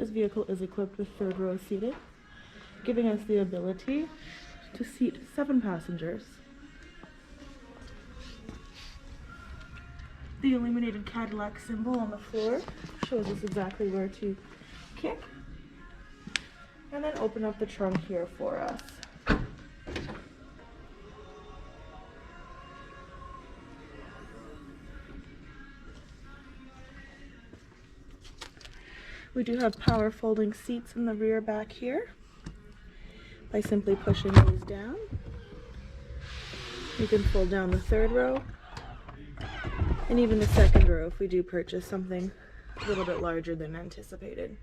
This vehicle is equipped with third row seating, giving us the ability to seat 7 passengers. The illuminated Cadillac symbol on the floor shows us exactly where to kick, and then open up the trunk here for us. We do have power folding seats in the rear back here. By simply pushing these down, you can fold down the third row and even the second row if we do purchase something a little bit larger than anticipated.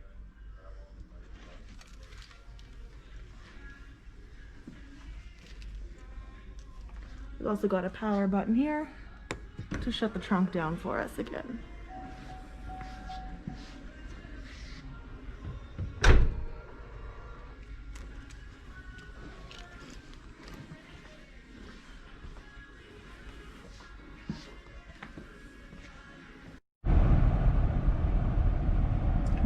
We've also got a power button here to shut the trunk down for us again.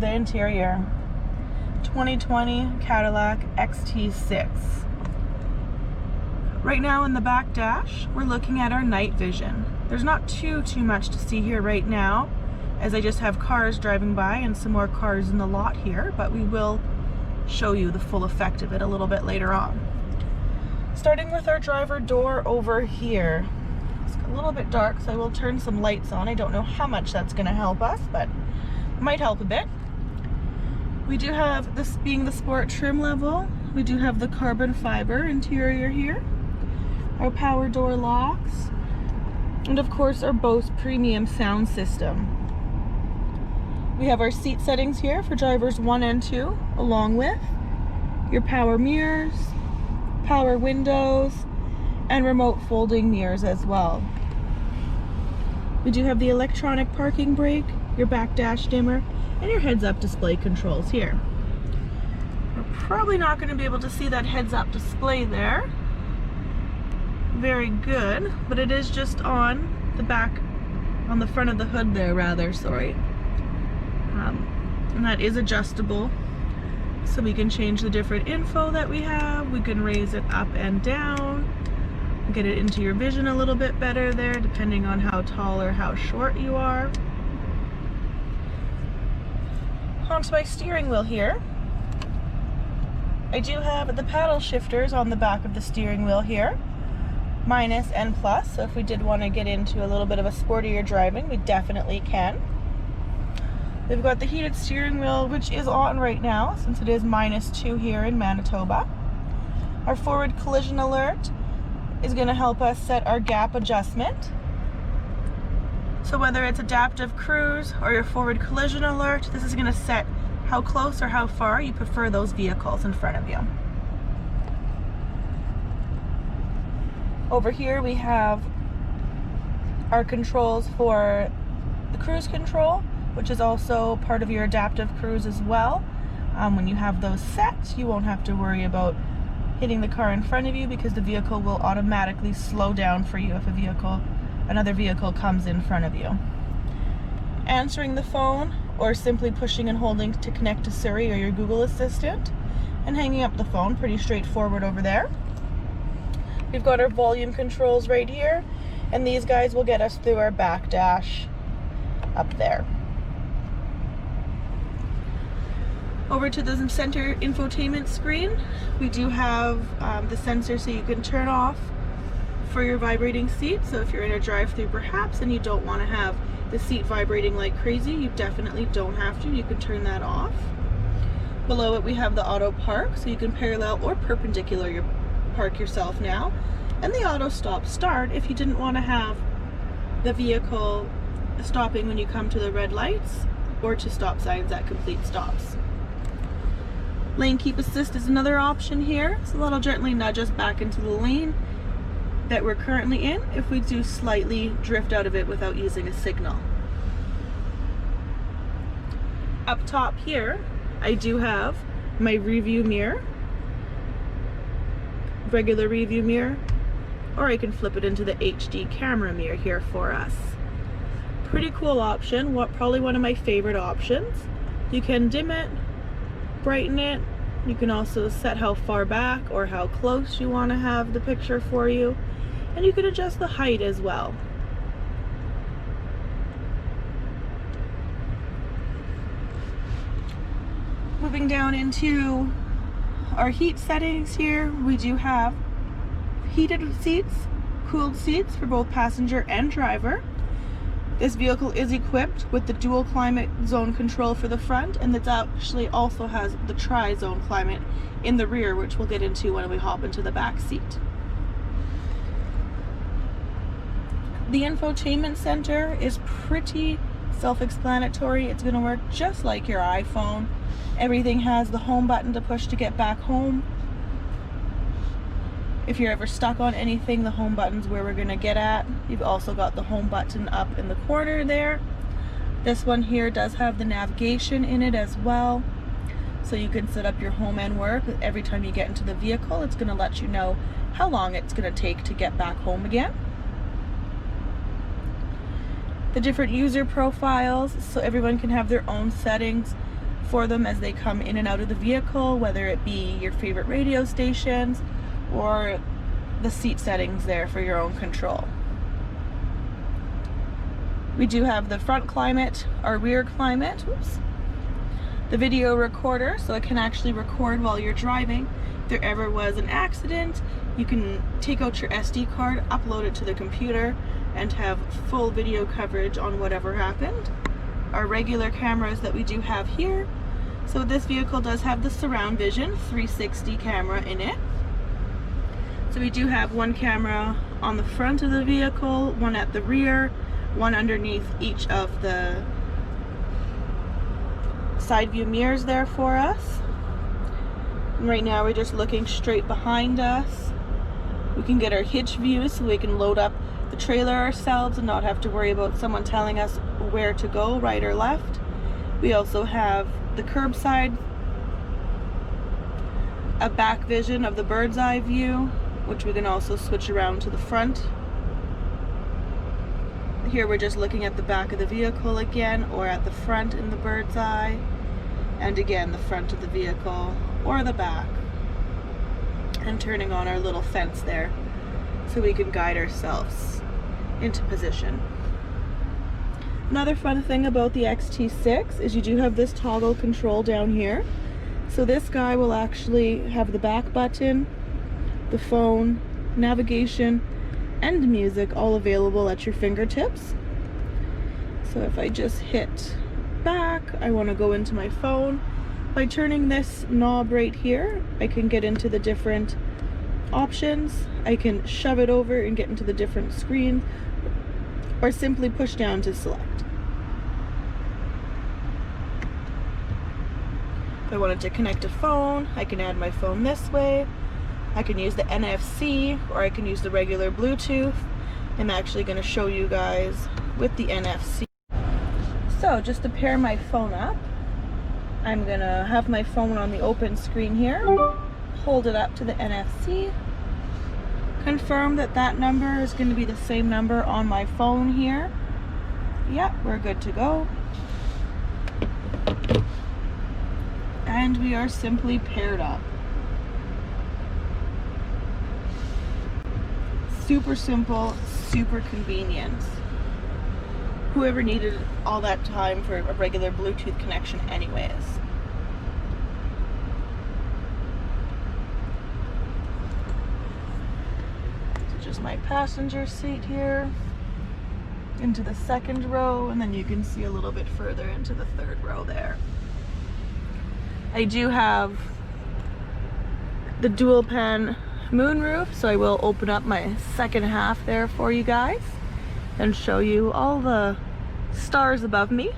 The interior, 2020 Cadillac XT6. Right now in the back dash, we're looking at our night vision. There's not too much to see here right now, as I just have cars driving by and some more cars in the lot here, but we will show you the full effect of it a little bit later on. Starting with our driver door over here. It's a little bit dark, so I will turn some lights on. I don't know how much that's going to help us, but it might help a bit. We do have, this being the sport trim level, we do have the carbon fiber interior here, our power door locks, and of course our Bose premium sound system. We have our seat settings here for drivers 1 and 2, along with your power mirrors, power windows, and remote folding mirrors as well. We do have the electronic parking brake, your back dash dimmer, and your heads-up display controls here. We're probably not going to be able to see that heads-up display there very good, but it is just on the back, on the front of the hood there rather, sorry. And that is adjustable, so we can change the different info that we have. We can raise it up and down, get it into your vision a little bit better there, depending on how tall or how short you are. Onto my steering wheel here. I do have the paddle shifters on the back of the steering wheel here, minus and plus, so if we did want to get into a little bit of a sportier driving, we definitely can. We've got the heated steering wheel, which is on right now since it is -2 here in Manitoba. Our forward collision alert is going to help us set our gap adjustment. So whether it's adaptive cruise or your forward collision alert, this is going to set how close or how far you prefer those vehicles in front of you. Over here we have our controls for the cruise control, which is also part of your adaptive cruise as well. When you have those set, you won't have to worry about hitting the car in front of you because the vehicle will automatically slow down for you if another vehicle comes in front of you. Answering the phone or simply pushing and holding to connect to Siri or your Google Assistant and hanging up the phone, pretty straightforward over there. We've got our volume controls right here, and these guys will get us through our back dash up there. Over to the center infotainment screen, we do have the sensor so you can turn off for your vibrating seat. So if you're in a drive-thru perhaps and you don't want to have the seat vibrating like crazy, you definitely don't have to. You can turn that off. Below it we have the auto park, so you can parallel or perpendicular park yourself now, and the auto stop start if you didn't want to have the vehicle stopping when you come to the red lights or to stop signs at complete stops. Lane keep assist is another option here, so that'll gently nudge us back into the lane that we're currently in if we do slightly drift out of it without using a signal. Up top here, I do have my review mirror, regular review mirror, or I can flip it into the HD camera mirror here for us. Pretty cool option, probably one of my favorite options. You can dim it brighten it. You can also set how far back or how close you want to have the picture for you. And you can adjust the height as well. Moving down into our heat settings here, we do have heated seats, cooled seats for both passenger and driver. This vehicle is equipped with the dual climate zone control for the front, and it actually also has the tri-zone climate in the rear, which we'll get into when we hop into the back seat. The Infotainment Center is pretty self-explanatory. It's going to work just like your iPhone. Everything has the home button to push to get back home. If you're ever stuck on anything, the home button's where we're going to get at. You've also got the home button up in the corner there. This one here does have the navigation in it as well. So you can set up your home and work. Every time you get into the vehicle, it's going to let you know how long it's going to take to get back home again. The different user profiles, so everyone can have their own settings for them as they come in and out of the vehicle, whether it be your favorite radio stations or the seat settings there for your own control. We do have the front climate, our rear climate, the video recorder, so it can actually record while you're driving. If there ever was an accident, you can take out your SD card, upload it to the computer, and have full video coverage on whatever happened. Our regular cameras that we do have here. So this vehicle does have the surround vision 360 camera in it. So we do have one camera on the front of the vehicle, one at the rear, one underneath each of the side view mirrors there for us. And right now we're just looking straight behind us. We can get our hitch view so we can load up the trailer ourselves and not have to worry about someone telling us where to go, right or left. We also have the curbside, a back vision of the bird's eye view, which we can also switch around to the front. Here we're just looking at the back of the vehicle again, or at the front in the bird's eye, and again the front of the vehicle or the back, and turning on our little fence there so we can guide ourselves into position. Another fun thing about the XT6 is you do have this toggle control down here. So this guy will actually have the back button, the phone, navigation, and music all available at your fingertips. So if I just hit back, I want to go into my phone. By turning this knob right here, I can get into the different options. I can shove it over and get into the different screens, or simply push down to select. If I wanted to connect a phone, I can add my phone this way. I can use the NFC, or I can use the regular Bluetooth. I'm actually going to show you guys with the NFC. So just to pair my phone up, I'm going to have my phone on the open screen here, hold it up to the NFC, confirm that that number is going to be the same number on my phone here. Yep, we're good to go. And we are simply paired up. Super simple, super convenient. Whoever needed all that time for a regular Bluetooth connection anyways. So just my passenger seat here, into the second row, and then you can see a little bit further into the third row there. I do have the dual pan moonroof, so I will open up my second half there for you guys and show you all the stars above me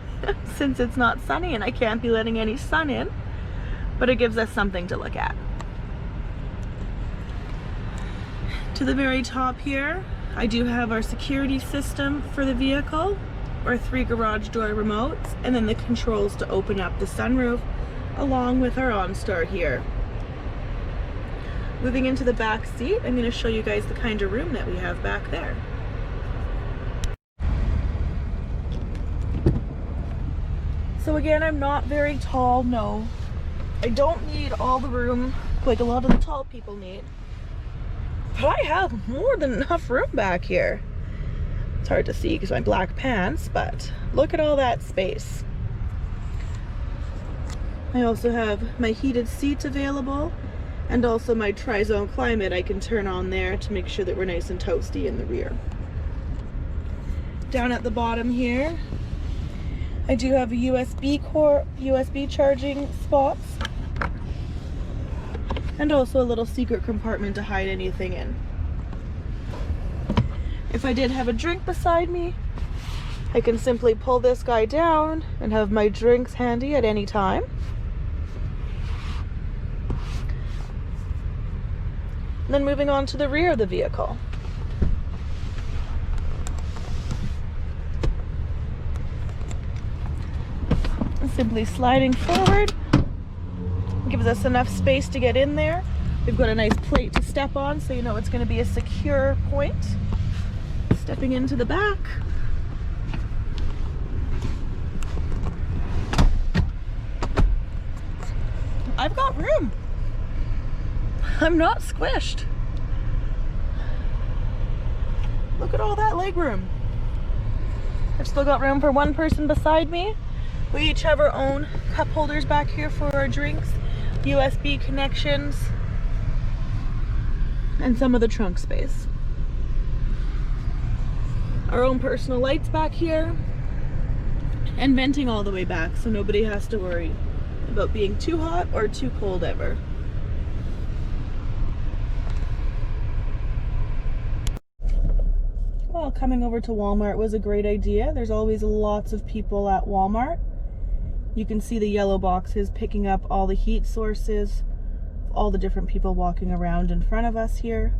since it's not sunny and I can't be letting any sun in, but it gives us something to look at. To the very top here, I do have our security system for the vehicle, our 3 garage door remotes, and then the controls to open up the sunroof, along with our OnStar here. Moving into the back seat, I'm going to show you guys the kind of room that we have back there. So again, I'm not very tall, no, I don't need all the room like a lot of the tall people need. But I have more than enough room back here. It's hard to see because my black pants, but look at all that space. I also have my heated seats available and also my tri-zone climate I can turn on there to make sure that we're nice and toasty in the rear. Down at the bottom here, I do have a USB charging spots and also a little secret compartment to hide anything in. If I did have a drink beside me, I can simply pull this guy down and have my drinks handy at any time. And then moving on to the rear of the vehicle. Simply sliding forward gives us enough space to get in there. We've got a nice plate to step on, so you know it's going to be a secure point. Stepping into the back. I've got room. I'm not squished. Look at all that leg room. I've still got room for one person beside me. We each have our own cup holders back here for our drinks, USB connections, and some of the trunk space. Our own personal lights back here, and venting all the way back so nobody has to worry about being too hot or too cold ever. Well, coming over to Walmart was a great idea. There's always lots of people at Walmart. You can see the yellow boxes picking up all the heat sources, all the different people walking around in front of us here.